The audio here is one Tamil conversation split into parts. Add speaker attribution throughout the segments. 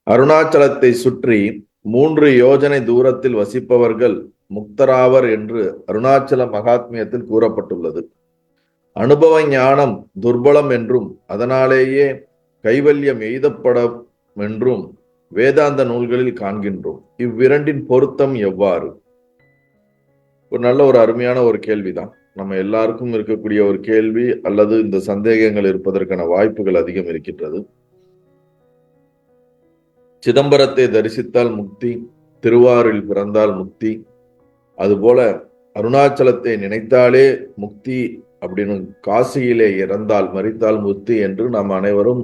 Speaker 1: அருணாச்சலத்தை சுற்றி 3 யோஜனை தூரத்தில் வசிப்பவர்கள் முக்தராவர் என்று அருணாச்சல மகாத்மியத்தில் கூறப்பட்டுள்ளது. அனுபவ ஞானம் துர்பலம் என்றும் அதனாலேயே கைவல்யம் எய்தப்படும் என்றும் வேதாந்த நூல்களில் காண்கின்றோம். இவ்விரண்டின் பொருத்தம் எவ்வாறு? ஒரு அருமையான ஒரு கேள்விதான். நம்ம எல்லாருக்கும் இருக்கக்கூடிய ஒரு கேள்வி, அல்லது இந்த சந்தேகங்கள் இருப்பதற்கான வாய்ப்புகள் அதிகம் இருக்கின்றது. சிதம்பரத்தை தரிசித்தால் முக்தி, திருவாரூரில் பிறந்தால் முக்தி, அதுபோல அருணாச்சலத்தை நினைத்தாலே முக்தி அப்படின்னு, காசியிலே இறந்தால் மரித்தால் முக்தி என்று நாம் அனைவரும்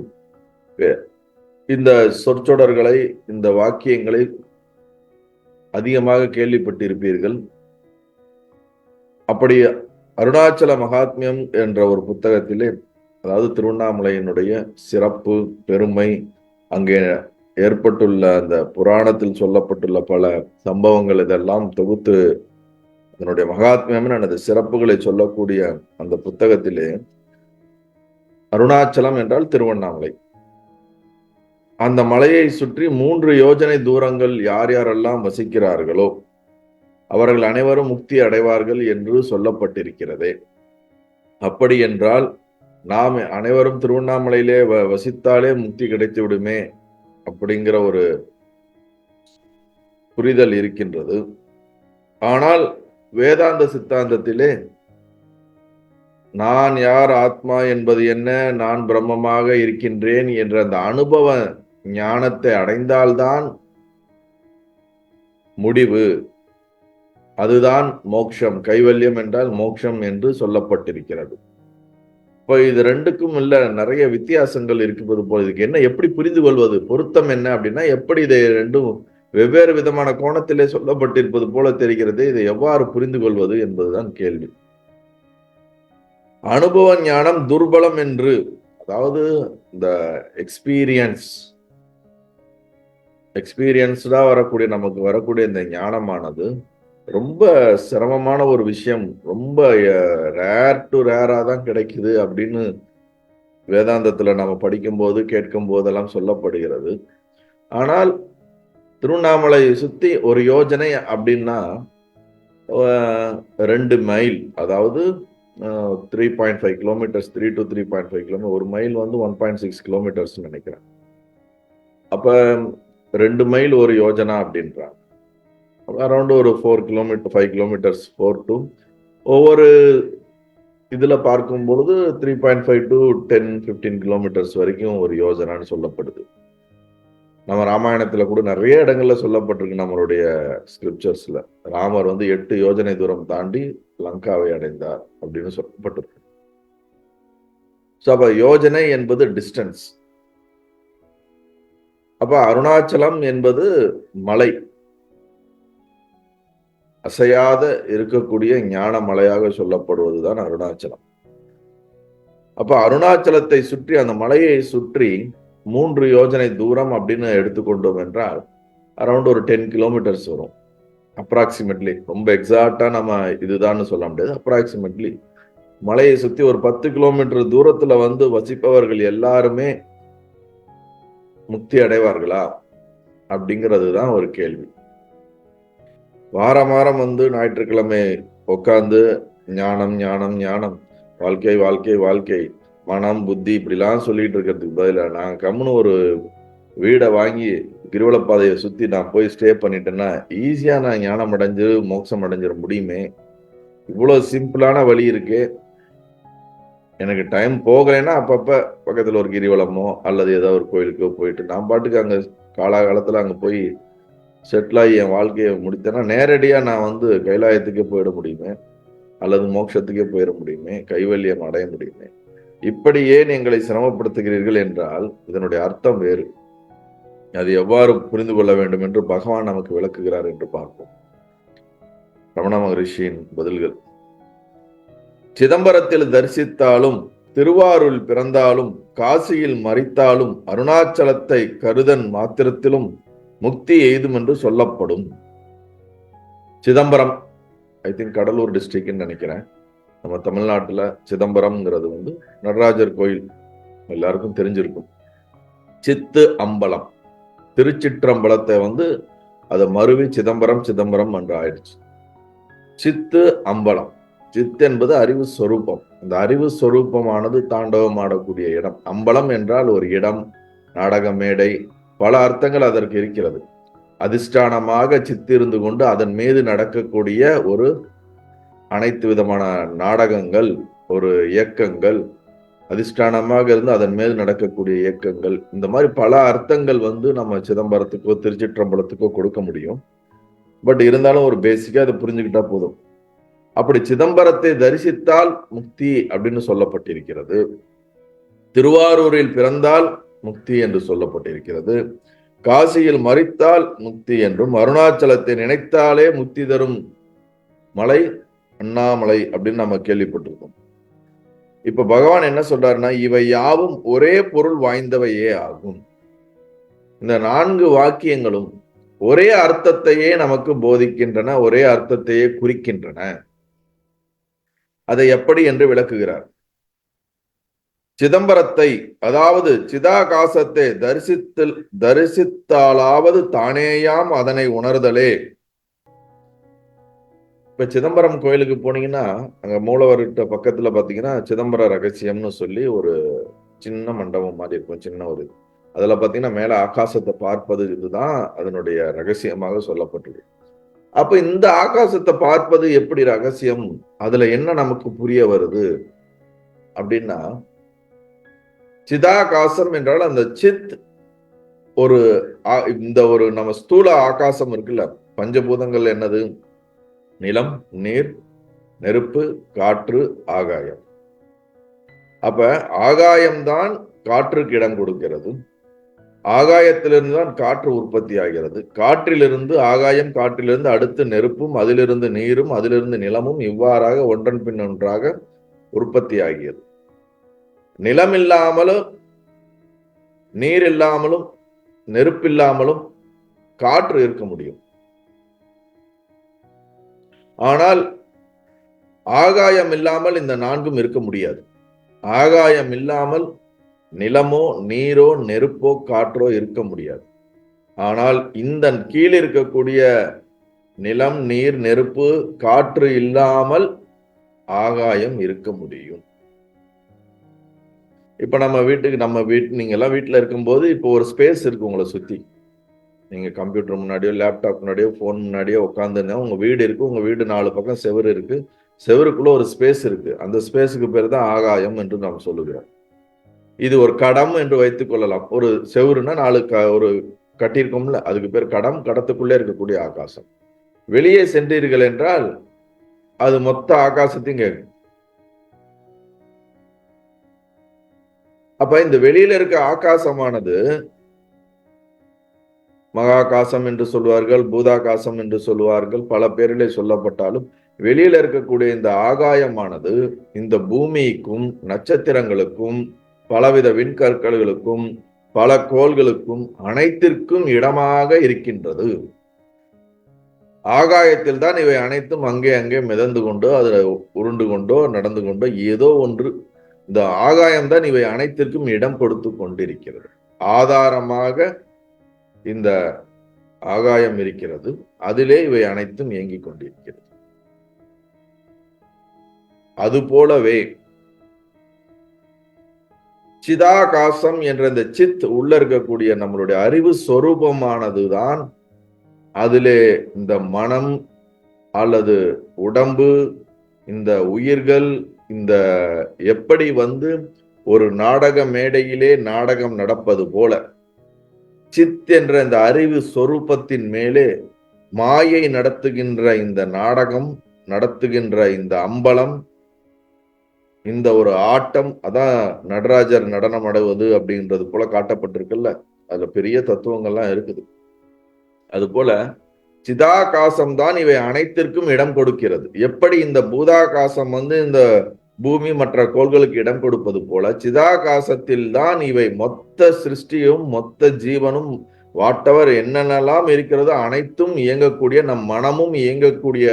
Speaker 1: இந்த சொற்றொடர்களை, இந்த வாக்கியங்களை அதிகமாக கேள்விப்பட்டிருப்பீர்கள். அப்படி அருணாச்சல மகாத்மியம் என்ற ஒரு புத்தகத்திலே, அதாவது திருவண்ணாமலையினுடைய சிறப்பு, பெருமை, அங்கே ஏற்பட்டுள்ள அந்த புராணத்தில் சொல்லப்பட்டுள்ள பல சம்பவங்கள் இதெல்லாம் தொகுத்து அதனுடைய மகாத்மியம் அந்த சிறப்புகளை சொல்லக்கூடிய அந்த புத்தகத்திலே அருணாச்சலம் என்றால் திருவண்ணாமலை, அந்த மலையை சுற்றி 3 யோஜனை தூரங்கள் யார் யாரெல்லாம் வசிக்கிறார்களோ அவர்கள் அனைவரும் முக்தி அடைவார்கள் என்று சொல்லப்பட்டிருக்கிறதே. அப்படி என்றால் நாம் அனைவரும் திருவண்ணாமலையிலே வசித்தாலே முக்தி கிடைத்து விடுமே அப்படிங்கிற ஒரு புரிதல் இருக்கின்றது. ஆனால் வேதாந்த சித்தாந்தத்திலே நான் யார், ஆத்மா என்பது என்ன, நான் பிரம்மமாக இருக்கின்றேன் என்ற அந்த அனுபவ ஞானத்தை அடைந்தால்தான் முடிவு, அதுதான் மோட்சம். கைவல்யம் என்றால் மோட்சம் என்று சொல்லப்பட்டிருக்கிறது. இப்போ இது ரெண்டுக்கும் இல்ல நிறைய வித்தியாசங்கள் இருக்கிறது போல. இதுக்கு என்ன, எப்படி புரிந்து கொள்வது, பொருத்தம் என்ன அப்படின்னா, எப்படி இதை ரெண்டும் வெவ்வேறு விதமான கோணத்திலே சொல்லப்பட்டிருப்பது போல தெரிகிறது, இதை எவ்வாறு புரிந்து கொள்வது என்பதுதான் கேள்வி. அனுபவ ஞானம் துர்பலம் என்று, அதாவது இந்த எக்ஸ்பீரியன்ஸ்டா வரக்கூடிய, நமக்கு வரக்கூடிய இந்த ஞானமானது ரொம்ப சிரமமான ஒரு விஷயம், ரொம்ப ரேர் டு ரேரா தான் கிடைக்குது அப்படின்னு வேதாந்தத்துல நம்ம படிக்கும் போது கேட்கும் போதெல்லாம் சொல்லப்படுகிறது. ஆனால் திருவண்ணாமலையை சுத்தி 1 யோஜனை அப்படின்னா 2 மைல், அதாவது 3.5 கிலோமீட்டர்ஸ், 3 to 3.5 கிலோமீட்டர். 1 மைல் வந்து 1.6 கிலோமீட்டர்ஸ் நினைக்கிறேன். அப்ப 2 மைல் 1 யோஜனா அப்படின்றாங்க. அரௌண்ட் ஒரு 4 கிலோமீட்டர், 5 கிலோமீட்டர்ஸ், 4 to ஒவ்வொரு இதுல பார்க்கும் பொழுது 3.5 to 10-15 கிலோமீட்டர்ஸ் வரைக்கும் ஒரு யோஜனான்னு சொல்லப்படுது. நம்ம ராமாயணத்துல கூட நிறைய இடங்கள்ல சொல்லப்பட்டிருக்கு, நம்மளுடைய ஸ்கிரிப்சர்ஸ்ல. ராமர் வந்து 8 யோஜனை தூரம் தாண்டி லங்காவை அடைந்தார் அப்படின்னு சொல்லப்பட்டிருக்கு. அப்ப யோஜனை என்பது டிஸ்டன்ஸ். அப்ப அருணாச்சலம் என்பது மலை, அசையாத இருக்கக்கூடிய ஞான மலையாக சொல்லப்படுவதுதான் அருணாச்சலம். அப்ப அருணாச்சலத்தை சுற்றி, அந்த மலையை சுற்றி 3 யோஜனை தூரம் அப்படின்னு எடுத்துக்கொண்டோம் என்றால் அரௌண்ட் ஒரு 10 கிலோமீட்டர்ஸ் வரும் அப்ராக்சிமேட்லி. ரொம்ப எக்ஸாக்டா நம்ம இதுதான் சொல்ல முடியாது. அப்ராக்சிமேட்லி மலையை சுற்றி ஒரு 10 கிலோமீட்டர் தூரத்துல வந்து வசிப்பவர்கள் எல்லாருமே முக்தி அடைவார்களா அப்படிங்கிறது தான் ஒரு கேள்வி. வாரம் வந்து ஞாயிற்றுக்கிழமை உட்காந்து ஞானம் ஞானம் ஞானம், வாழ்க்கை வாழ்க்கை வாழ்க்கை, மனம் புத்தி இப்படிலாம் சொல்லிட்டு இருக்கிறதுக்கு பதிலாக நான் கம்முன்னு ஒரு வீடை வாங்கி கிரிவலப்பாதையை சுத்தி நான் போய் ஸ்டே பண்ணிட்டேன்னா ஈஸியா நான் ஞானம் அடைஞ்சு மோட்சம் அடைஞ்சிட முடியுமே. இவ்வளவு சிம்பிளான வழி இருக்கு. எனக்கு டைம் போகலைன்னா அப்பப்ப பக்கத்துல ஒரு கிரிவலமோ அல்லது ஏதோ ஒரு கோயிலுக்கோ போயிட்டு நான் பாட்டுக்கு அங்க காலாகாலத்துல அங்க போய் செட்டில் ஆகி என் வாழ்க்கையை முடித்தேன்னா நேரடியா நான் வந்து கைலாயத்துக்கே போயிட முடியுமே, அல்லது மோட்சத்துக்கே போயிட முடியுமே, கைவல்யம் அடைய முடியுமே. இப்படி ஏன் எங்களை சிரமப்படுத்துகிறீர்கள் என்றால் இதனுடைய அர்த்தம் வேறு. அது எவ்வாறு புரிந்து கொள்ள வேண்டும் என்று பகவான் நமக்கு விளக்குகிறார் என்று பார்ப்போம். ரமண மகரிஷியின் பதில்கள். சிதம்பரத்தில் தரிசித்தாலும், திருவாரூரில் பிறந்தாலும், காசியில் மரித்தாலும், அருணாச்சலத்தை கருதன் மாத்திரத்திலும் முக்தி எய்தும் என்று சொல்லப்படும். சிதம்பரம், ஐ திங்க் கடலூர் டிஸ்ட்ரிக்ட்னு நினைக்கிறேன். நம்ம தமிழ்நாட்டுல சிதம்பரம்ங்கிறது வந்து நடராஜர் கோயில், எல்லாருக்கும் தெரிஞ்சிருக்கும். சித்து அம்பலம், திருச்சிற்றம்பலத்தை அதை மருவி சிதம்பரம் சிதம்பரம் என்று ஆயிடுச்சு. சித்து அம்பலம். சித் என்பது அறிவு சொரூபம். இந்த அறிவு சொரூபமானது தாண்டவம் ஆடக்கூடிய இடம். அம்பலம் என்றால் ஒரு இடம், நாடக மேடை, பல அர்த்தங்கள் அதற்கு இருக்கிறது. அதிஷ்டானமாக சித்திருந்து கொண்டு அதன் மீது நடக்கக்கூடிய ஒரு அனைத்து விதமான நாடகங்கள், ஒரு இயக்கங்கள், அதிஷ்டானமாக இருந்து அதன் மேல் நடக்கக்கூடிய இயக்கங்கள், இந்த மாதிரி பல அர்த்தங்கள் நம்ம சிதம்பரத்துக்கோ திருச்சிற்றம்பலத்துக்கோ கொடுக்க முடியும். பட் இருந்தாலும் ஒரு பேசிக்கா அதை புரிஞ்சுக்கிட்டா போதும். அப்படி சிதம்பரத்தை தரிசித்தால் முக்தி அப்படின்னு சொல்லப்பட்டிருக்கிறது. திருவாரூரில் பிறந்தால் முக்தி என்று சொல்லப்பட்டிருக்கிறது. காசியில் மரித்தால் முக்தி என்றும், அருணாச்சலத்தை நினைத்தாலே முக்தி தரும் மலை அண்ணாமலை அப்படின்னு நம்ம கேள்விப்பட்டிருக்கோம். இப்ப பகவான் என்ன சொல்றாருன்னா, இவை யாவும் ஒரே பொருள் வாய்ந்தவையே ஆகும். இந்த 4 வாக்கியங்களும் ஒரே அர்த்தத்தையே நமக்கு போதிக்கின்றன, ஒரே அர்த்தத்தையே குறிக்கின்றன. அதை எப்படி என்று விளக்குகிறார். சிதம்பரத்தை, அதாவது சிதாகாசத்தை தரிசித்தாலாவது தானேயாம் அதனை உணர்தலே. இப்ப சிதம்பரம் கோயிலுக்கு போனீங்கன்னா, அங்க மூலவர்கிட்ட பக்கத்துல பாத்தீங்கன்னா சிதம்பர ரகசியம்னு சொல்லி ஒரு சின்ன மண்டபம் மாதிரி இருக்கும், சின்ன ஒரு. அதுல பாத்தீங்கன்னா மேல ஆகாசத்தை பார்ப்பது இதுதான் அதனுடைய ரகசியமாக சொல்லப்பட்டது. அப்ப இந்த ஆகாசத்தை பார்ப்பது எப்படி ரகசியம், அதுல என்ன நமக்கு புரிய வருது அப்படின்னா, சிதாகாசம் என்றால் அந்த சித் ஒரு இந்த ஒரு நம்ம ஸ்தூல ஆகாசம் இருக்குல்ல, பஞ்சபூதங்கள் என்னது? நிலம், நீர், நெருப்பு, காற்று, ஆகாயம். அப்ப ஆகாயம்தான் காற்றுக்கு இடம் கொடுக்கிறது. ஆகாயத்திலிருந்து தான் காற்று உற்பத்தி ஆகிறது. காற்றிலிருந்து ஆகாயம், காற்றிலிருந்து அடுத்து நெருப்பும், அதிலிருந்து நீரும், அதிலிருந்து நிலமும், இவ்வாறாக ஒன்றன் பின் ஒன்றாக உற்பத்தி ஆகியது. நிலம் இல்லாமலும், நீர் இல்லாமலும், நெருப்பில்லாமலும் காற்று இருக்க முடியும். ஆனால் ஆகாயம் இல்லாமல் இந்த 4ம் இருக்க முடியாது. ஆகாயம் இல்லாமல் நிலமோ, நீரோ, நெருப்போ, காற்றோ இருக்க முடியாது. ஆனால் இந்த கீழ் இருக்கக்கூடிய நிலம், நீர், நெருப்பு, காற்று இல்லாமல் ஆகாயம் இருக்க முடியும். இப்ப நீங்க எல்லாம் வீட்டுல இருக்கும்போது இப்போ ஒரு ஸ்பேஸ் இருக்கு உங்களை சுத்தி. நீங்க கம்ப்யூட்டர் முன்னாடியோ, லேப்டாப் முன்னாடியோ, போன் முன்னாடியோ உட்காந்துருந்தா உங்க வீடு இருக்கு. உங்க வீடு 4 பக்கம் செவுரு இருக்கு. செவருக்குள்ள ஒரு ஸ்பேஸ் இருக்கு. அந்த ஸ்பேஸுக்கு பேர் தான் ஆகாயம் என்று நாம் சொல்லுகிறோம். இது ஒரு கடம் என்று வைத்துக் கொள்ளலாம். ஒரு செவுருன்னா 4 ஒரு கட்டியிருக்கோம்ல, அதுக்கு பேர் கடம். கடத்துக்குள்ளே இருக்கக்கூடிய ஆகாசம். வெளியே சென்றீர்கள் என்றால் அது மொத்த ஆகாசத்தையும் கேட்கும். அப்ப இந்த வெளியில இருக்க ஆகாசமானது மகாகாசம் என்று சொல்வார்கள், பூதாகாசம் என்று சொல்வார்கள், பல பேரிலே சொல்லப்பட்டாலும் வெளியில இருக்கக்கூடிய இந்த ஆகாயமானது இந்த பூமிக்கும், நட்சத்திரங்களுக்கும், பலவித விண்கற்களுக்கும், பல கோள்களுக்கும் அனைத்திற்கும் இடமாக இருக்கின்றது. ஆகாயத்தில் தான் இவை அனைத்தும் அங்கே அங்கே மிதந்து கொண்டோ, அதுல உருண்டு கொண்டோ, நடந்து கொண்டோ ஏதோ ஒன்று. இந்த ஆகாயம்தான் இவை அனைத்திற்கும் இடம் கொடுத்து கொண்டிருக்கிறது. ஆதாரமாக இந்த ஆகாயம் இருக்கிறது. அதிலே இவை அனைத்தும் இயங்கிக் கொண்டிருக்கிறது. அதுபோலவே சிதாகாசம் என்ற இந்த சித் உள்ள இருக்கக்கூடிய நம்மளுடைய அறிவு சொரூபமானதுதான் அதிலே இந்த மனம் அல்லது உடம்பு, இந்த உயிர்கள், இந்த எப்படி ஒரு நாடக மேடையிலே நாடகம் நடப்பது போல சித் என்ற இந்த அறிவு சொரூபத்தின் மேலே மாயை நடத்துகின்ற இந்த நாடகம், நடத்துகின்ற இந்த அம்பலம், இந்த ஒரு ஆட்டம், அதான் நடராஜர் நடனம் ஆடுவது அப்படின்றது போல காட்டப்பட்டிருக்குல்ல. அதுல பெரிய தத்துவங்கள்லாம் இருக்குது. அது போல சிதாகாசம் தான் இவை அனைத்திற்கும் இடம் கொடுக்கிறது. எப்படி இந்த பூதாகாசம் இந்த பூமி மற்ற கோள்களுக்கு இடம் கொடுப்பது போல சிதாகாசத்தில் தான் இவை மொத்த சிருஷ்டியும், மொத்த ஜீவனும், வாட்டவர் என்னென்னலாம் இருக்கிறதோ அனைத்தும் இயங்கக்கூடிய, நம் மனமும் இயங்கக்கூடிய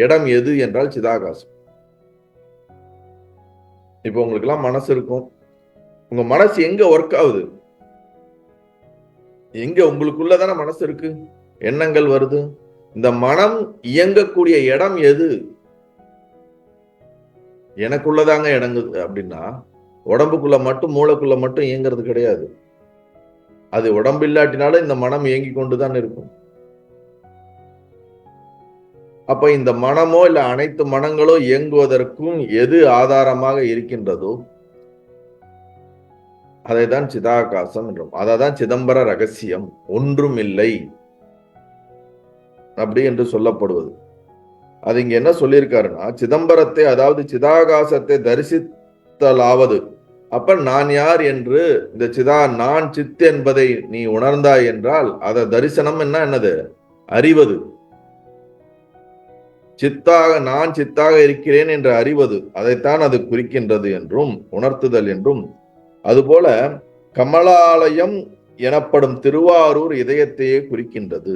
Speaker 1: இடம் எது என்றால் சிதாகாசம். இப்ப உங்களுக்கு எல்லாம் மனசு இருக்கும். உங்க மனசு எங்க ஒர்க் ஆகுது? எங்க உங்களுக்குள்ளதான மனசு இருக்கு, எண்ணங்கள் வருது. இந்த மனம் இயங்கக்கூடிய இடம் எது? எனக்குள்ளதாங்க இடங்குது அப்படின்னா, உடம்புக்குள்ள மட்டும் மூளைக்குள்ள மட்டும் இயங்குறது கிடையாது. அது உடம்பு இல்லாட்டினாலும் இந்த மனம் இயங்கி கொண்டுதான் இருக்கும். அப்ப இந்த மனமோ இல்ல அனைத்து மனங்களோ இயங்குவதற்கும் எது ஆதாரமாக இருக்கின்றதோ அதைதான் சிதாகாசம் என்றோம். அதான் சிதம்பர ரகசியம், ஒன்றும் இல்லை அப்படி என்று சொல்லப்படுவது. அது இங்க என்ன சொல்லியிருக்காருன்னா, சிதம்பரத்தை அதாவது சிதாகாசத்தை தரிசித்தலாவது. அப்ப நான் யார் என்று இந்த நான் சித் என்பதை நீ உணர்ந்தாய் என்றால் அத தரிசனம் என்னது? அறிவது. சித்தாக நான் சித்தாக இருக்கிறேன் என்று அறிவது, அதைத்தான் அது குறிக்கின்றது என்றும் உணர்த்துதல் என்றும். அதுபோல கமலாலயம் எனப்படும் திருவாரூர் இதயத்தையே குறிக்கின்றது.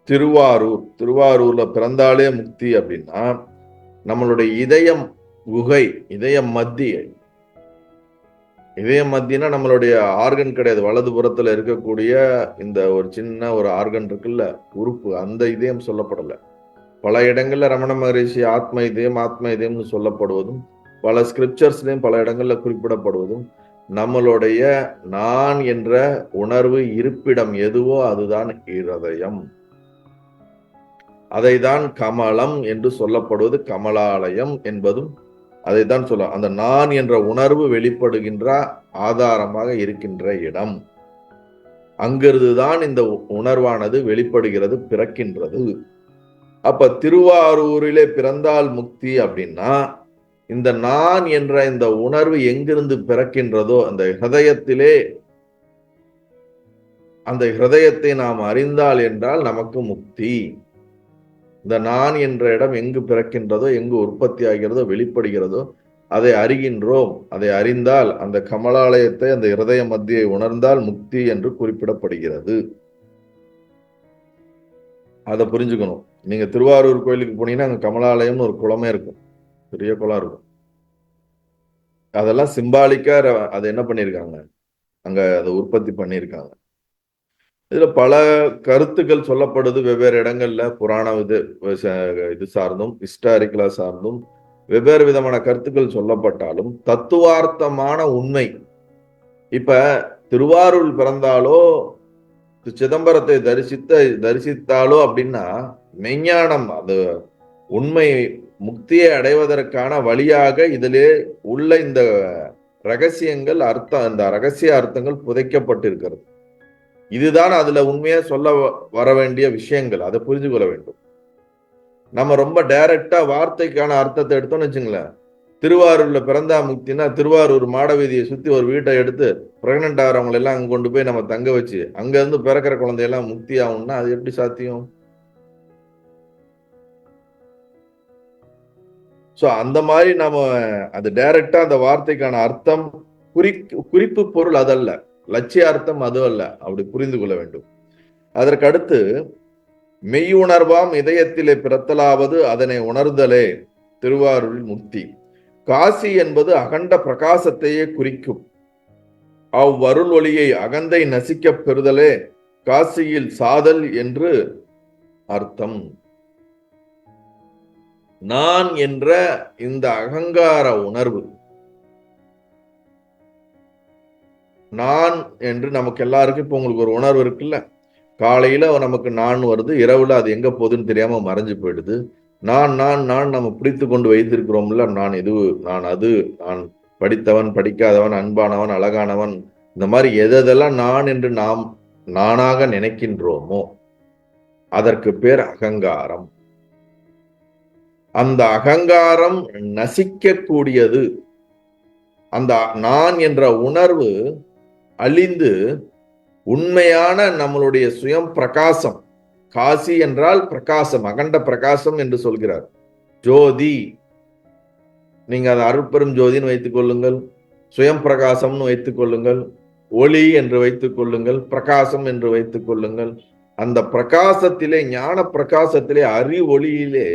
Speaker 1: திருவாரூர்ல பிறந்தாலே முக்தி அப்படின்னா, நம்மளுடைய இதயம் குகை, இதயம் மத்தினா நம்மளுடைய ஆர்கன் கிடையாது. வலது புறத்துல இருக்கக்கூடிய இந்த ஒரு சின்ன ஒரு ஆர்கன் இருக்குல்ல, உறுப்பு, அந்த இதயம் சொல்லப்படல. பல இடங்கள்ல ரமண மகரிஷி ஆத்ம இதயம்னு சொல்லப்படுவதும், பல ஸ்கிரிப்சர்ஸ்லயும் பல இடங்கள்ல குறிப்பிடப்படுவதும், நம்மளுடைய நான் என்ற உணர்வு இருப்பிடம் எதுவோ அதுதான் இருதயம். அதைதான் கமலம் என்று சொல்லப்படுவது. கமலாலயம் என்பதும் அதைத்தான் சொல்ல. அந்த நான் என்ற உணர்வு வெளிப்படுகின்ற ஆதாரமாக இருக்கின்ற இடம். அங்கிருந்துதான் இந்த உணர்வானது வெளிப்படுகிறது, பிறக்கின்றது. அப்ப திருவாரூரிலே பிறந்தால் முக்தி அப்படின்னா, இந்த நான் என்ற இந்த உணர்வு எங்கிருந்து பிறக்கின்றதோ அந்த ஹிருதயத்திலே, அந்த ஹிருதயத்தை நாம் அறிந்தால் என்றால் நமக்கு முக்தி. இந்த நான் என்ற இடம் எங்கு பிறக்கின்றதோ, எங்கு உற்பத்தி ஆகிறதோ, வெளிப்படுகிறதோ அதை அறிகின்றோம். அதை அறிந்தால் அந்த கமலாலயத்தை, அந்த இருதய மத்தியை உணர்ந்தால் முக்தி என்று குறிப்பிடப்படுகிறது. அதை புரிஞ்சுக்கணும். நீங்க திருவாரூர் கோயிலுக்கு போனீங்கன்னா அங்க கமலாலயம்னு ஒரு குளமே இருக்கும், பெரிய குளம் இருக்கும். அதெல்லாம் சிம்பாலிக்கா அதை என்ன பண்ணிருக்காங்க, அங்க அதை உற்பத்தி பண்ணியிருக்காங்க. இதுல பல கருத்துக்கள் சொல்லப்படுது வெவ்வேறு இடங்கள்ல, புராண இது சார்ந்தும் ஹிஸ்டாரிக்கலா சார்ந்தும் வெவ்வேறு விதமான கருத்துக்கள் சொல்லப்பட்டாலும் தத்துவார்த்தமான உண்மை. இப்ப திருவாரூர் பிறந்தாலோ சிதம்பரத்தை தரிசித்தாலோ அப்படின்னா மெஞ்ஞானம், அது உண்மை முக்தியை அடைவதற்கான வழியாக இதிலே உள்ள இந்த ரகசியங்கள் அர்த்தம், இந்த ரகசிய அர்த்தங்கள் புதைக்கப்பட்டிருக்கிறது. இதுதான் அதுல உண்மையா சொல்ல வர வேண்டிய விஷயங்கள். அதை புரிஞ்சு கொள்ள வேண்டும். நம்ம ரொம்ப டைரக்டா வார்த்தைக்கான அர்த்தத்தை எடுத்தோம்னு வச்சுங்களேன், திருவாரூர்ல பிறந்தா முக்தினா திருவாரூர் மாடவீதியை சுத்தி ஒரு வீட்டை எடுத்து பிரெக்னென்ட் ஆகிறவங்க எல்லாம் அங்க கொண்டு போய் நம்ம தங்க வச்சு அங்க இருந்து பிறக்கிற குழந்தையெல்லாம் முக்தி ஆகும்னா அது எப்படி சாத்தியம்? சோ அந்த மாதிரி நம்ம அது டைரக்டா அந்த வார்த்தைக்கான அர்த்தம் குறிப்பு பொருள் அதல்ல, லட்சிய அர்த்தம் அது அல்ல. அப்படி புரிந்து கொள்ள வேண்டும். அதற்கு அடுத்து மெய்யுணர்வாம் இதயத்திலே பிறத்தலாவது அதனை உணர்தலே திருவாரூரில் முக்தி. காசி என்பது அகண்ட பிரகாசத்தையே குறிக்கும். அவ்வருள் ஒளியை அகந்தை நசிக்க பெறுதலே காசியில் சாதல் என்று அர்த்தம். நான் என்ற இந்த அகங்கார உணர்வு, நான் என்று நமக்கு எல்லாருக்கும் இப்ப உங்களுக்கு ஒரு உணர்வு இருக்குல்ல, காலையில நமக்கு நான் வருது, இரவுல அது எங்க போகுதுன்னு தெரியாம மறைஞ்சு போயிடுது. நான் நான் நான் நம்ம பிடித்து கொண்டு வைத்திருக்கிறோம்ல, நான் இது, நான் அது, நான் படித்தவன் படிக்காதவன், அன்பானவன் அழகானவன், இந்த மாதிரி எதெல்லாம் நான் என்று நாம் நானாக நினைக்கின்றோமோ அதற்கு பேர் அகங்காரம். அந்த அகங்காரம் நசிக்கக்கூடியது. அந்த நான் என்ற உணர்வு அழிந்து உண்மையான நம்மளுடைய சுயம் பிரகாசம், காசி என்றால் பிரகாசம், அகண்ட பிரகாசம் என்று சொல்கிறார். ஜோதி, நீங்க அதை அருட்பெரும் ஜோதின்னு வைத்துக் கொள்ளுங்கள், சுயம் பிரகாசம்னு வைத்துக் கொள்ளுங்கள், ஒளி என்று வைத்துக் கொள்ளுங்கள், பிரகாசம் என்று வைத்துக் கொள்ளுங்கள். அந்த பிரகாசத்திலே, ஞான பிரகாசத்திலே, ஒளியிலே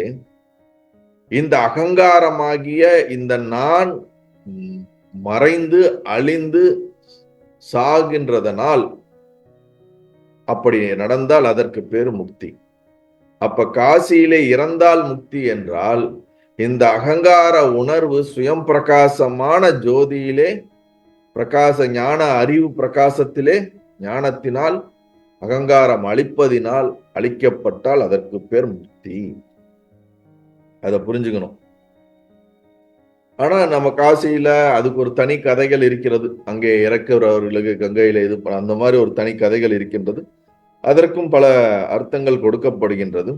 Speaker 1: இந்த அகங்காரமாகிய இந்த நான் மறைந்து அழிந்து சாகின்றதனால் அப்படி நடந்தால் அதற்கு பேரு முக்தி. அப்ப காசியிலே இறந்தால் முக்தி என்றால் இந்த அகங்கார உணர்வு சுயம் பிரகாசமான ஜோதியிலே பிரகாச ஞான அறிவு பிரகாசத்திலே ஞானத்தினால் அகங்காரம் அழிப்பதினால் அழிக்கப்பட்டால் அதற்கு பேர் முக்தி. அதை புரிஞ்சுக்கணும். ஆனா நம்ம காசியில அதுக்கு ஒரு தனி கதைகள் இருக்கிறது. அங்கே இறக்குறவர்களுக்கு கங்கையில இது அந்த மாதிரி ஒரு தனி கதைகள் இருக்கின்றது. அதற்கும் பல அர்த்தங்கள் கொடுக்கப்படுகின்றது.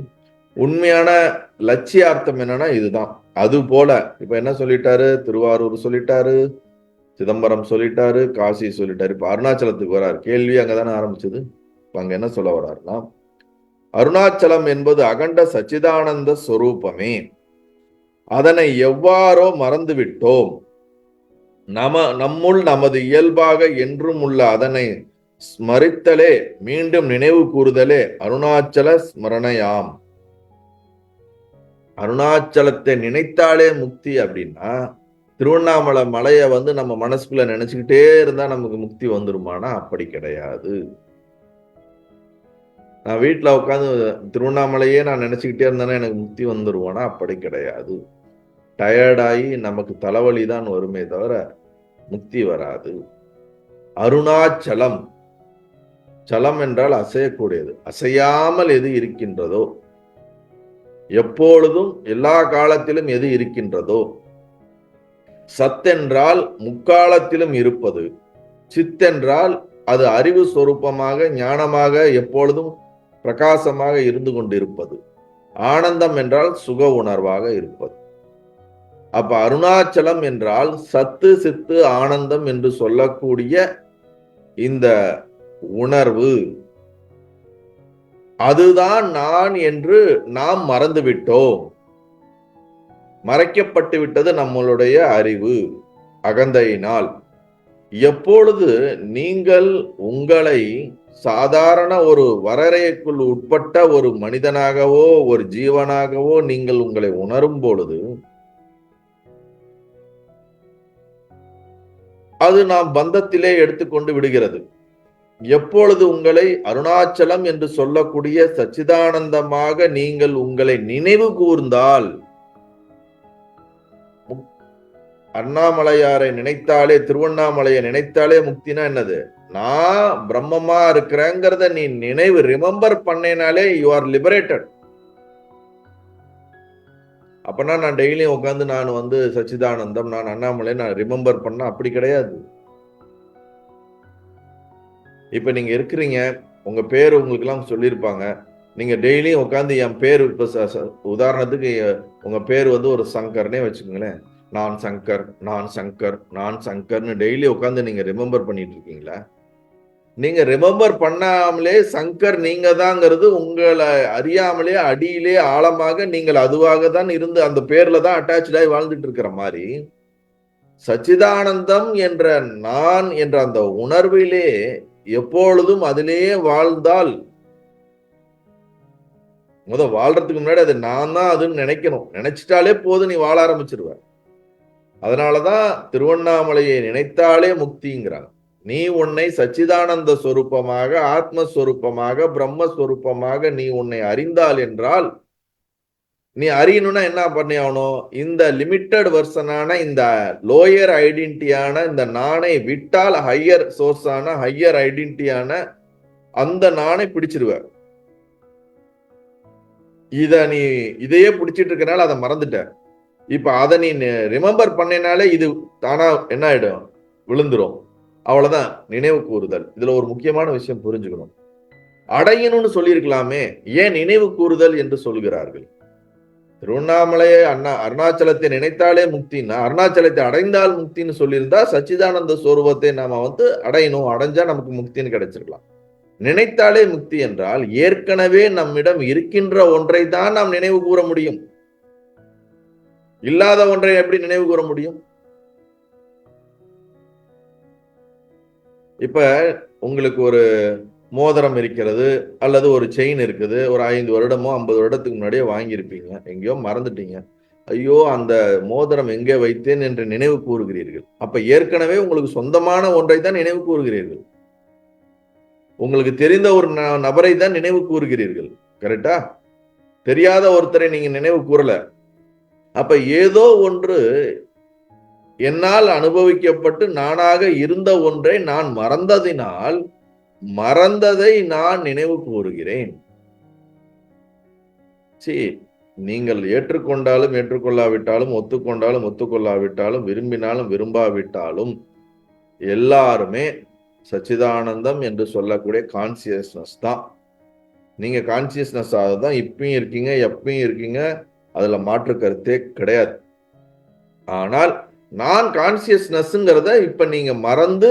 Speaker 1: உண்மையான லட்சியார்த்தம் என்னன்னா இதுதான். அது போல இப்ப என்ன சொல்லிட்டாரு, திருவாரூர் சொல்லிட்டாரு, சிதம்பரம் சொல்லிட்டாரு, காசி சொல்லிட்டாரு. இப்ப அருணாச்சலத்துக்கு வராரு. கேள்வி அங்கதானே ஆரம்பிச்சது. இப்ப அங்க என்ன சொல்ல வர்றாருன்னா, அருணாச்சலம் என்பது அகண்ட சச்சிதானந்த ஸ்வரூபமே. அதனை எவ்வாறோ மறந்துவிட்டோம். நம்முள் நமது இயல்பாக என்றும் உள்ள அதனை ஸ்மரித்தலே, மீண்டும் நினைவு கூறுதலே அருணாச்சல ஸ்மரணையாம். அருணாச்சலத்தை நினைத்தாலே முக்தி அப்படின்னா, திருவண்ணாமலை மலையை நம்ம மனசுக்குள்ள நினைச்சுக்கிட்டே இருந்தா நமக்கு முக்தி வந்துருமானா அப்படி கிடையாது. நான் வீட்டுல உட்காந்து திருவண்ணாமலையே நான் நினைச்சுக்கிட்டே இருந்தேன்னா எனக்கு முக்தி வந்துருவானா அப்படி கிடையாது. டயர்டாகி நமக்கு தலைவலி தான் வருமே தவிர முக்தி வராது. அருணாச்சலம், சலம் என்றால் அசையக்கூடியது. அசையாமல் எது இருக்கின்றதோ, எப்பொழுதும் எல்லா காலத்திலும் எது இருக்கின்றதோ, சத்தென்றால் முக்காலத்திலும் இருப்பது, சித்தென்றால் அது அறிவு சொரூபமாக ஞானமாக எப்பொழுதும் பிரகாசமாக இருந்து கொண்டிருப்பது, ஆனந்தம் என்றால் சுக உணர்வாக இருப்பது. அப்ப அருணாச்சலம் என்றால் சத்து சித்து ஆனந்தம் என்று சொல்லக்கூடிய இந்த உணர்வு, அதுதான் நான் என்று நாம் மறந்துவிட்டோம். மறைக்கப்பட்டு விட்டது நம்மளுடைய அறிவு அகந்தையினால். எப்பொழுது நீங்கள் உங்களை சாதாரண ஒரு வரையறைக்குள் உட்பட்ட ஒரு மனிதனாகவோ ஒரு ஜீவனாகவோ நீங்கள் உங்களை உணரும் பொழுது அது நாம் பந்தத்திலே எடுத்துக்கொண்டு விடுகிறது. எப்பொழுது உங்களை அருணாச்சலம் என்று சொல்லக்கூடிய சச்சிதானந்தமாக நீங்கள் உங்களை நினைவு கூர்ந்தால், அண்ணாமலையாரை நினைத்தாலே, திருவண்ணாமலையை நினைத்தாலே முக்தினா என்னது? நான் பிரம்மமா இருக்கிறேங்கிறத நீ நினைவு ரிமெம்பர் பண்ணேனாலே யூ ஆர் லிபரேட்டட். அப்பனா நான் டெய்லியும் உட்காந்து நான் சச்சிதானந்தம், நான் அண்ணாமலை நான் ரிமெம்பர் பண்ண அப்படி கிடையாது. இப்ப நீங்க இருக்கிறீங்க, உங்க பேர் உங்களுக்கு எல்லாம் சொல்லியிருப்பாங்க. நீங்க டெய்லியும் உட்காந்து என் பேர், இப்ப உதாரணத்துக்கு உங்க பேர் ஒரு சங்கர்னே வச்சுக்கோங்களேன். நான் சங்கர், நான் சங்கர், நான் சங்கர்னு டெய்லி உட்காந்து நீங்க ரிமெம்பர் பண்ணிட்டு இருக்கீங்களா? நீங்க ரிமெம்பர் பண்ணாமலே சங்கர் நீங்க தாங்கிறது உங்களை அறியாமலே அடியிலே ஆழமாக நீங்கள் அதுவாக தான் இருந்து அந்த பேர்ல தான் அட்டாச்சாகி வாழ்ந்துட்டு இருக்கிற மாதிரி, சச்சிதானந்தம் என்ற நான் என்ற அந்த உணர்விலே எப்பொழுதும் அதிலேயே வாழ்ந்தால், வாழ்றதுக்கு முன்னாடி அது நான் தான் அதுன்னு நினைக்கணும். நினைச்சிட்டாலே போதும், நீ வாழ ஆரம்பிச்சிருவ. அதனாலதான் திருவண்ணாமலையை நினைத்தாலே முக்திங்கிறாங்க. நீ உன்னை சச்சிதானந்த ஸ்வரூபமாக, ஆத்மஸ்வரூபமாக, பிரம்மஸ்வரூபமாக நீ உன்னை அறிந்தால் என்றால், நீ அறியணும்னா என்ன பண்ணி ஆகணும்? இந்த லிமிட்டட் வெர்ஷனான இந்த லோயர் ஐடென்டிட்டியான இந்த நானை விட்டால் ஹையர் சோர்ஸான ஹையர் ஐடென்டிட்டியான அந்த நானை பிடிச்சிருவ. நீ இதையே பிடிச்சிட்டு இருக்கனால அதை மறந்துட்ட. இப்ப அதை நீ ரிமெம்பர் பண்ணினாலே இது தானா என்ன ஆயிடும்? விழுந்துரும். அவ்வளவுதான் நினைவு கூறுதல். இதுல ஒரு முக்கியமான விஷயம் புரிஞ்சுக்கணும். அடையணும்னு சொல்லியிருக்கலாமே, ஏன் நினைவு கூறுதல் என்று சொல்கிறார்கள்? திருவண்ணாமலையை அருணாச்சலத்தை நினைத்தாலே முக்தின்னா, அருணாச்சலத்தை அடைந்தால் முக்தின்னு சொல்லியிருந்தா சச்சிதானந்த ஸ்வரூபத்தை நாம அடையணும், அடைஞ்சா நமக்கு முக்தின்னு கிடைச்சிருக்கலாம். நினைத்தாலே முக்தி என்றால் ஏற்கனவே நம்மிடம் இருக்கின்ற ஒன்றை தான் நாம் நினைவு கூற முடியும். இல்லாத ஒன்றை எப்படி நினைவு கூற முடியும்? இப்ப உங்களுக்கு ஒரு மோதிரம் இருக்கிறது அல்லது ஒரு செயின் இருக்குது, ஒரு 5 வருடமோ 50 வருடத்துக்கு முன்னாடியே வாங்கியிருப்பீங்க, எங்கேயோ மறந்துட்டீங்க. ஐயோ அந்த மோதிரம் எங்கே வைத்தேன் என்று நினைவு கூறுகிறீர்கள். அப்ப ஏற்கனவே உங்களுக்கு சொந்தமான ஒன்றை தான் நினைவு கூறுகிறீர்கள். உங்களுக்கு தெரிந்த ஒரு நபரை தான் நினைவு கூறுகிறீர்கள். கரெக்டா? தெரியாத ஒருத்தரை நீங்க நினைவு கூறல. அப்ப ஏதோ ஒன்று என்னால் அனுபவிக்கப்பட்டு நானாக இருந்த ஒன்றை நான் மறந்ததினால் மறந்ததை நான் நினைவு கூறுகிறேன். நீங்கள் ஏற்றுக்கொண்டாலும் ஏற்றுக்கொள்ளாவிட்டாலும், ஒத்துக்கொண்டாலும் ஒத்துக்கொள்ளாவிட்டாலும், விரும்பினாலும் விரும்பாவிட்டாலும் எல்லாருமே சச்சிதானந்தம் என்று சொல்லக்கூடிய கான்சியஸ்னஸ் தான். நீங்க கான்சியஸ்னஸ் தான் இப்பயும் இருக்கீங்க, எப்பயும் இருக்கீங்க. அதுல மாற்று கருத்தே கிடையாது. ஆனால் நான் கான்சியஸ்னஸ்ங்கிறத இப்ப நீங்க மறந்து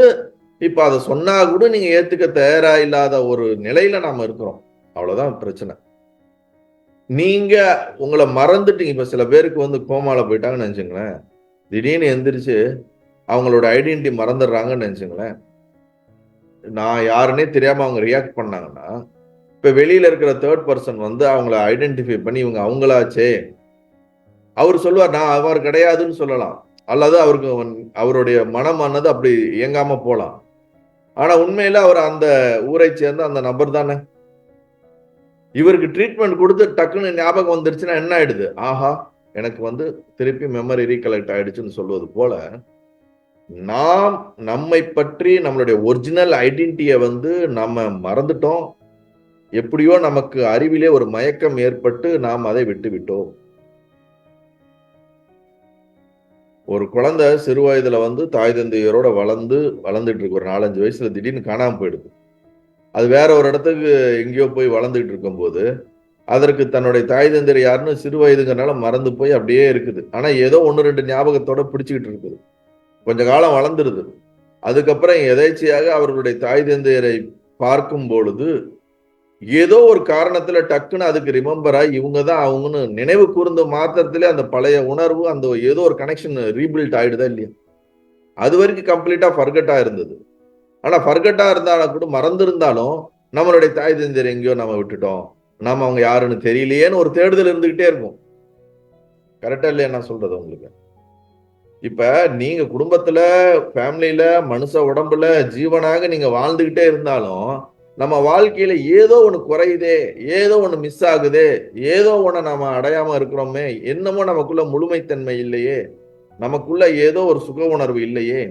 Speaker 1: இப்ப அதை சொன்னா கூட நீங்க ஏத்துக்க தயாரா இல்லாத ஒரு நிலையில நாம இருக்கிறோம். அவ்வளவுதான் பிரச்சனை. நீங்க உங்களை மறந்துட்டீங்க. இப்ப சில பேருக்கு வந்து கோமால போயிட்டாங்கன்னு நினைச்சுங்களேன், திடீர்னு எந்திரிச்சு அவங்களோட ஐடென்டிட்டி மறந்துடுறாங்கன்னு நினைச்சுங்களேன். நான் யாருன்னே தெரியாம அவங்க ரியாக்ட் பண்ணாங்கன்னா, இப்ப வெளியில இருக்கிற தேர்ட் பர்சன் வந்து அவங்கள ஐடென்டிஃபை பண்ணி இவங்க அவங்களாச்சே, அவர் சொல்லுவார் நான் அவர் கிடையாதுன்னு சொல்லலாம். அல்லது அவருக்கு அவருடைய மனமானது அப்படி இயங்காம போலாம். ஆனா உண்மையில அவர் அந்த ஊரை சேர்ந்த அந்த நபர் தானே. இவருக்கு ட்ரீட்மெண்ட் கொடுத்து டக்குன்னு ஞாபகம் வந்துருச்சுன்னா என்ன ஆயிடுது? ஆஹா, எனக்கு வந்து திருப்பி மெமரி ரீகலெக்ட் ஆயிடுச்சுன்னு சொல்வது போல, நாம் நம்மை பற்றி நம்மளுடைய ஒரிஜினல் ஐடென்டிட்டியை வந்து நம்ம மறந்துட்டோம். எப்படியோ நமக்கு அறிவிலே ஒரு மயக்கம் ஏற்பட்டு நாம் அதை விட்டு விட்டோம். ஒரு குழந்தை சிறு வயதுல வந்து தாய் தந்தையரோட வளர்ந்துட்டு இருக்கு. ஒரு 4-5 வயசுல திடீர்னு காணாம போயிடுது. அது வேற ஒரு இடத்துக்கு எங்கேயோ போய் வளர்ந்துட்டு இருக்கும் போது அதற்கு தன்னுடைய தாய் தந்தையர் யாருன்னு சிறு வயதுங்கிறனால மறந்து போய் அப்படியே இருக்குது. ஆனா ஏதோ 1-2 ஞாபகத்தோட பிடிச்சுக்கிட்டு இருக்குது. கொஞ்ச காலம் வளர்ந்துருது. அதுக்கப்புறம் எதேச்சையாக அவர்களுடைய தாய் தந்தையரை பார்க்கும் பொழுது ஏதோ ஒரு காரணத்துல டக்குன்னு அதுக்கு ரிமெம்பர் ஆகி இவங்க தான் அவங்கன்னு நினைவு கூர்ந்த மாத்திரத்திலே அந்த பழைய உணர்வு அந்த ஏதோ ஒரு கனெக்ஷன் ரீபில்ட் ஆயிடுதா இல்லையா? அது வரைக்கும் கம்ப்ளீட்டா ஃபர்கட்டா இருந்தது. ஆனா ஃபர்கட்டா இருந்தாலும் கூட மறந்திருந்தாலும் நம்மளுடைய தாய் தந்தையர் எங்கேயோ நம்ம விட்டுட்டோம், நாம அவங்க யாருன்னு தெரியலையேன்னு ஒரு தேடுதல் இருந்துகிட்டே இருக்கும். கரெக்டா இல்லையா நான் சொல்றது உங்களுக்கு? இப்ப நீங்க குடும்பத்துல, ஃபேமிலியில, மனுஷ உடம்புல ஜீவனாக நீங்க வாழ்ந்துகிட்டே இருந்தாலும் நம்ம வாழ்க்கையில ஏதோ ஒண்ணு குறையுதே, ஏதோ ஒண்ணு மிஸ் ஆகுதே, ஏதோ ஒண்ணு நாம அடையாம இருக்கிறோமே, என்னமோ நமக்குள்ள முழுமைத்தன்மை இல்லையே, நமக்குள்ள ஏதோ ஒரு சுக உணர்வு இல்லையே,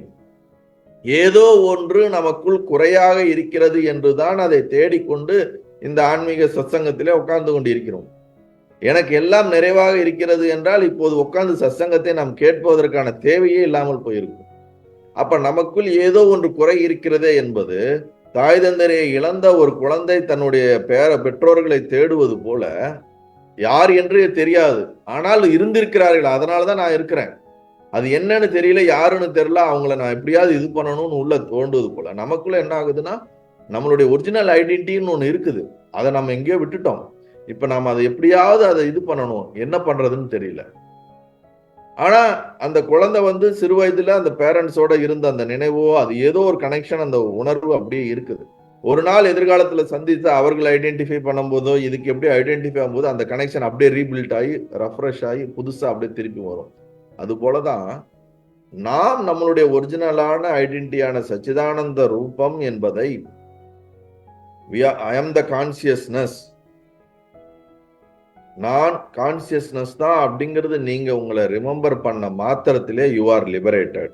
Speaker 1: ஏதோ ஒன்று நமக்குள் குறையாக இருக்கிறது என்றுதான் அதை தேடிக்கொண்டு இந்த ஆன்மீக சத்சங்கத்திலே உட்கார்ந்து கொண்டு இருக்கிறோம். எனக்கு எல்லாம் நிறைவாக இருக்கிறது என்றால் இப்போது உட்கார்ந்து சத்சங்கத்தை நாம் கேட்பதற்கான தேவையே இல்லாமல் போயிருக்கும். அப்ப நமக்குள் ஏதோ ஒன்று குறை இருக்கிறதே என்பது தாய் தந்தையை இழந்த ஒரு குழந்தை தன்னுடைய பெற்றோர்களை தேடுவது போல, யார் என்று தெரியாது, ஆனால் இருந்திருக்கிறார்கள், அதனாலதான் நான் இருக்கிறேன், அது என்னன்னு தெரியல, யாருன்னு தெரியல, அவங்கள நான் எப்படியாவது இது பண்ணணும்னு உள்ள தோண்டுவது போல நமக்குள்ள என்ன ஆகுதுன்னா நம்மளுடைய ஒரிஜினல் ஐடென்டிட்டின்னு ஒண்ணு இருக்குது. அதை நம்ம எங்கேயோ விட்டுட்டோம். இப்ப நாம அதை எப்படியாவது அதை இது பண்ணணும், என்ன பண்றதுன்னு தெரியல. ஆனா அந்த குழந்தை வந்து சிறு வயதுல அந்த பேரண்ட்ஸோட இருந்த அந்த நினைவோ அது ஏதோ ஒரு கனெக்ஷன் அந்த உணர்வு அப்படியே இருக்குது. ஒரு நாள் எதிர்காலத்துல சந்தித்து அவர்களை ஐடென்டிஃபை பண்ணும் போதோ இதுக்கு எப்படி ஐடென்டிஃபை ஆகும்போது அந்த கனெக்ஷன் அப்படியே ரீபில்ட் ஆகி ரெஃப்ரெஷ் ஆகி புதுசா அப்படியே திருப்பி வரும். அது போலதான் நாம் நம்மளுடைய ஒரிஜினலான ஐடென்டிட்டியான சச்சிதானந்த ரூபம் என்பதை ஐ அம் த கான்சியஸ்னஸ், நான் கான்சியஸ்னஸ் தான் அப்படிங்கிறது நீங்க உங்களை ரிமெம்பர் பண்ண மாத்திரத்திலே யூ ஆர் லிபரேட்டட்.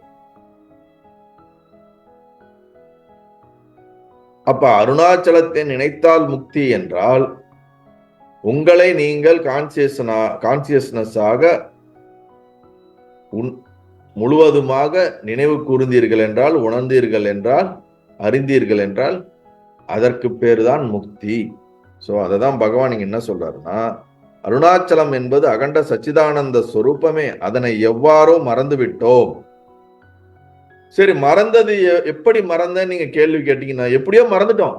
Speaker 1: அப்ப அருணாச்சலத்தை நினைத்தால் முக்தி என்றால் உங்களை நீங்கள் கான்சியஸ்னஸாக முழுவதுமாக நினைவு கூர்ந்தீர்கள் என்றால், உணர்ந்தீர்கள் என்றால், அறிந்தீர்கள் என்றால் அதற்கு பேருதான் முக்தி. சோ அததான் பகவான் இங்க என்ன சொல்றாருன்னா, அருணாச்சலம் என்பது அகண்ட சச்சிதானந்த சொரூபமே, அதனை எவ்வாறோ மறந்து விட்டோம். சரி, மறந்தது எப்படி மறந்தேன்னு நீங்க கேள்வி கேட்டீங்கன்னா, எப்படியோ மறந்துட்டோம்.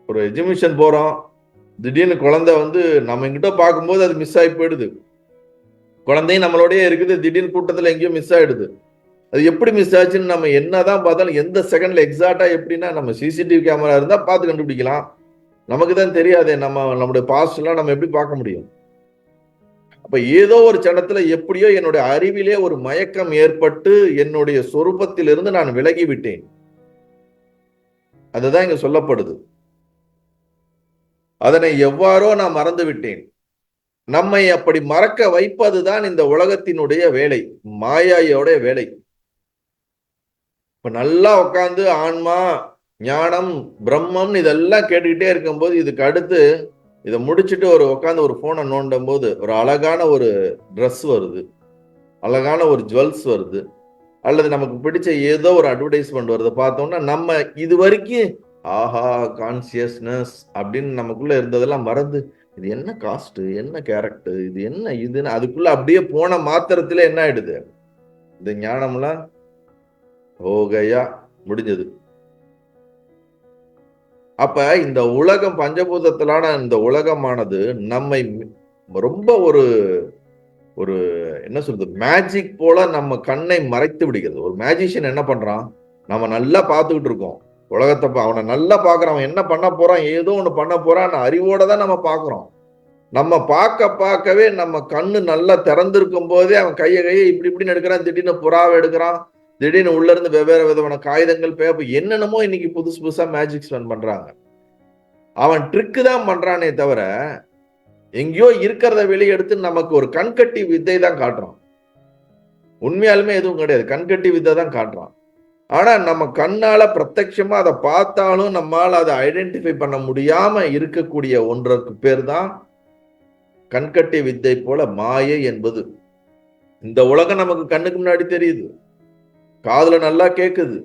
Speaker 1: ஒரு எக்ஸிபிஷன் போறோம், திடீர்னு குழந்தை வந்து நம்ம கிட்ட பார்க்கும்போது அது மிஸ் ஆகி போயிடுது. குழந்தையும் நம்மளோடய இருக்குது, திடீர்னு கூட்டத்துல எங்கேயோ மிஸ் ஆயிடுது. அது எப்படி மிஸ் ஆச்சுன்னு நம்ம என்னதான் பார்த்தாலும் எந்த செகண்ட்ல எக்ஸாக்டா எப்படின்னா நம்ம சிசிடிவி கேமரா இருந்தா பார்த்து கண்டுபிடிக்கலாம். நமக்கு தான் தெரியாதே, நம்முடைய பாஸ்ட் எல்லாம் நம்ம எப்படி பார்க்க முடியும்? அப்ப ஏதோ ஒரு சடத்துல எப்படியோ என்னுடைய அறிவிலே ஒரு மயக்கம் ஏற்பட்டு என்னுடைய சொரூபத்திலிருந்து நான் விலகி விட்டேன். அதுதான் இங்க சொல்லப்படுது. அதனை எவ்வாறோ நான் மறந்து விட்டேன். நம்மை அப்படி மறக்க வைப்பதுதான் இந்த உலகத்தினுடைய வேலை, மாயாயோட வேலை. இப்ப நல்லா உட்காந்து ஆன்மா, ஞானம், பிரம்மம் இதெல்லாம் கேட்டுக்கிட்டே இருக்கும்போது, இதுக்கு அடுத்து இதை முடிச்சுட்டு உட்காந்து ஒரு போனை நோண்டும் போது ஒரு அழகான ஒரு ட்ரெஸ் வருது, அழகான ஒரு ஜுவல்ஸ் வருது, அல்லது நமக்கு பிடிச்ச ஏதோ ஒரு அட்வர்டைஸ்மெண்ட் வருது பார்த்தோம்னா, நம்ம இது வரைக்கும் ஆஹா கான்சியஸ்னஸ் அப்படின்னு நமக்குள்ள இருந்ததெல்லாம் மறந்து, இது என்ன காஸ்ட், என்ன கேரக்டர், இது என்ன இதுன்னு அதுக்குள்ள அப்படியே போன மாத்திரத்துல என்ன ஆயிடுது, இந்த ஞானம்லாம் ஓகையா முடிஞ்சது. அப்ப இந்த உலகம் பஞ்சபூதத்திலான இந்த உலகமானது நம்மை ரொம்ப ஒரு ஒரு என்ன சொல்றது, மேஜிக் போல நம்ம கண்ணை மறைத்து விடுகிறது. ஒரு மேஜிஷியன் என்ன பண்றான், நம்ம நல்லா பார்த்துக்கிட்டு இருக்கோம் உலகத்தை, அவனை நல்லா பார்க்கறான், அவன் என்ன பண்ண போறான், ஏதோ ஒண்ணு பண்ண போறான் அறிவோட தான் நம்ம பார்க்கிறோம். நம்ம பார்க்கவே நம்ம கண்ணு நல்லா திறந்திருக்கும் போதே அவன் கையை இப்படி இப்படின்னு எடுக்கிறான், திடீர்னு புறாவை எடுக்கிறான், திடீர்னு உள்ள இருந்து வெவ்வேறு விதமான காகிதங்கள் பேப்பர் என்னென்னமோ இன்னைக்கு புதுசு புதுசா மேஜிக் ஸ்பெண்ட் பண்றாங்க. அவன் ட்ரிக்கு தான் பண்றானே தவிர எங்கேயோ இருக்கிறத வெளியே எடுத்து நமக்கு ஒரு கண்கட்டி வித்தை தான் காட்டுறான். உண்மையாலுமே எதுவும் கிடையாது, கண்கட்டி வித்தை தான் காட்டுறான். ஆனா நம்ம கண்ணால பிரத்யட்சமா அதை பார்த்தாலும் நம்மால அதை ஐடென்டிஃபை பண்ண முடியாம இருக்கக்கூடிய ஒன்றுக்கு பேர் தான் கண்கட்டி வித்தை போல மாயை என்பது. இந்த உலகம் நமக்கு கண்ணுக்கு முன்னாடி தெரியுது, காதுல நல்லா கேக்குது,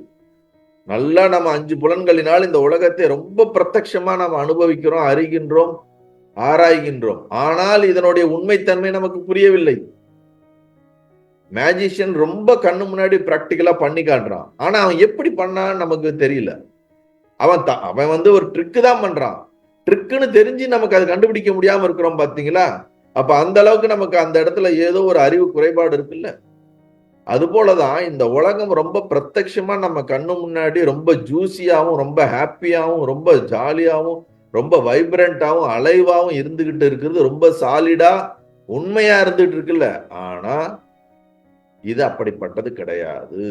Speaker 1: நல்லா நம்ம 5 புலன்களினால் இந்த உலகத்தை ரொம்ப பிரத்யட்சமா நம்ம அனுபவிக்கிறோம், அறிகின்றோம், ஆராய்கின்றோம். ஆனால் இதனுடைய உண்மைத்தன்மை நமக்கு புரியவில்லை. மேஜிஷியன் ரொம்ப கண்ணு முன்னாடி பிராக்டிக்கலா பண்ணி காட்டுறான், ஆனா அவன் எப்படி பண்ணான்னு நமக்கு தெரியல. அவன் ஒரு ட்ரிக்கு தான் பண்றான். ட்ரிக்குன்னு தெரிஞ்சு நமக்கு அதை கண்டுபிடிக்க முடியாம இருக்கிறோம் பாத்தீங்களா? அப்ப அந்த அளவுக்கு நமக்கு அந்த இடத்துல ஏதோ ஒரு அறிவு குறைபாடு இருக்குல்ல. அது போலதான் இந்த உலகம் ரொம்ப பிரத்யட்சமா நம்ம கண்ணு முன்னாடி ரொம்ப ஜூசியாவும், ரொம்ப ஹாப்பியாவும், ரொம்ப ஜாலியாவும், ரொம்ப வைப்ரண்டாவும், அலைவாவும் இருந்துகிட்டு இருக்கிறது, ரொம்ப சாலிடா உண்மையா இருந்துட்டு இருக்குல்ல. ஆனா இது அப்படிப்பட்டது கிடையாது.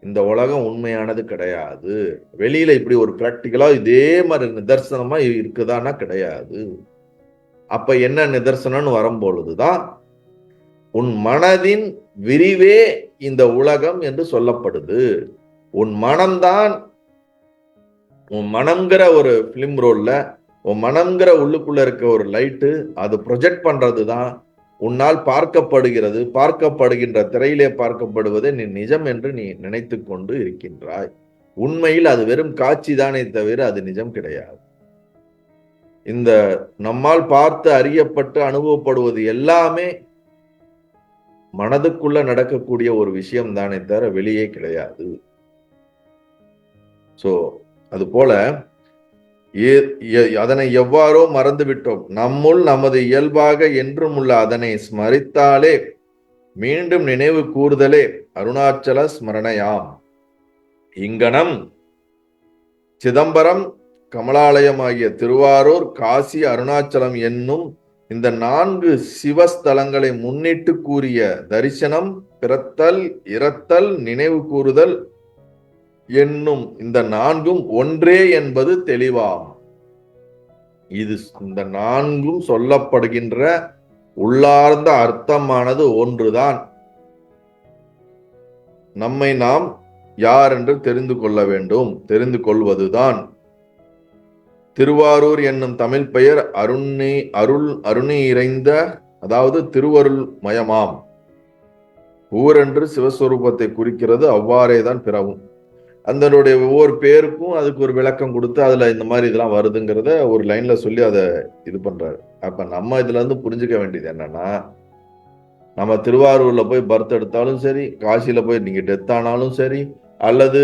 Speaker 1: இந்த உலகம் உண்மையானது கிடையாது. வெளியில இப்படி ஒரு பிராக்டிக்கலா இதே மாதிரி நிதர்சனமா இருக்குதானா கிடையாது. அப்ப என்ன நிதர்சனம்னு வரும்பொழுதுதான் உன் மனதின் விரிவே இந்த உலகம் என்று சொல்லப்படுது. உன் மனம்தான், உன் மனம்ங்கிற ஒரு பிலிம் ரோல்ல உன் மனம்ங்கிற உள்ளுக்குள்ள இருக்க ஒரு லைட்டு அது ப்ரொஜெக்ட் பண்றதுதான் உன்னால் பார்க்கப்படுகிறது. பார்க்கப்படுகின்ற திரையிலே பார்க்கப்படுவதை நீ நிஜம் என்று நீ நினைத்து கொண்டு இருக்கின்றாய். உண்மையில் அது வெறும் காட்சி தானே தவிர அது நிஜம் கிடையாது. இந்த நம்மால் பார்த்து அறியப்பட்டு அனுபவப்படுவது எல்லாமே மனதுக்குள்ள நடக்கக்கூடிய ஒரு விஷயம் தானே தவிர வெளியே கிடையாது. சோ அது போல அதனை எவ்வாறோ மறந்து விட்டோம். நம்முள் நமது இயல்பாக என்றும் உள்ள அதனை ஸ்மரித்தாலே மீண்டும் நினைவு கூறுதலே அருணாச்சல ஸ்மரணையாம். இங்கனம் சிதம்பரம், கமலாலயமாகிய திருவாரூர், காசி, அருணாச்சலம் என்னும் இந்த 4 சிவஸ்தலங்களை முன்னிட்டு கூறிய தரிசனம், பிறத்தல், இறத்தல், நினைவு கூறுதல் என்னும் இந்த 4ம் ஒன்றே என்பது தெளிவாம். இது இந்த 4ம் சொல்லப்படுகின்ற உள்ளார்ந்த அர்த்தமானது ஒன்றுதான். நம்மை நாம் யார் என்று தெரிந்து கொள்ள வேண்டும், தெரிந்து கொள்வதுதான். திருவாரூர் என்னும் தமிழ் பெயர் அருணி இறைந்த, அதாவது திருவருள் மயமாம். ஊர் என்று சிவஸ்வரூபத்தை குறிக்கிறது, அவ்வாறேதான் பிறவும். அதனுடைய ஒவ்வொரு பேருக்கும் அதுக்கு ஒரு விளக்கம் கொடுத்து அதுல இந்த மாதிரி இதெல்லாம் வருதுங்கிறத ஒரு லைன்ல சொல்லி அதை இது பண்றாரு. அப்ப நம்ம இதுல இருந்து புரிஞ்சுக்க வேண்டியது என்னன்னா, நம்ம திருவாரூர்ல போய் பர்த் எடுத்தாலும் சரி, காசியில போய் நீங்க டெத் ஆனாலும் சரி, அல்லது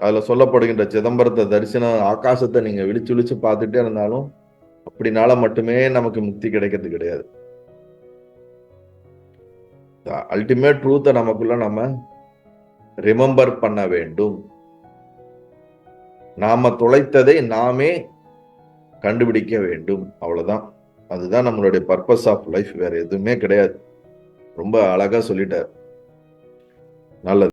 Speaker 1: அதுல சொல்லப்படுகின்ற சிதம்பரத்தை தரிசனம், ஆகாசத்தை நீங்க விழிச்சு விழிச்சு பார்த்துட்டே இருந்தாலும் அப்படினால மட்டுமே நமக்கு முக்தி கிடைக்கிறது கிடையாது. அல்டிமேட் ட்ரூத்தை நமக்குள்ள நம்ம ரிமெம்பர் பண்ண வேண்டும். நாம தொலைத்ததை நாமே கண்டுபிடிக்க வேண்டும், அவ்வளவுதான். அதுதான் நம்மளுடைய பர்பஸ் ஆஃப் லைஃப், வேற எதுவுமே கிடையாது. ரொம்ப அழகா சொல்லிட்டார். நல்லது.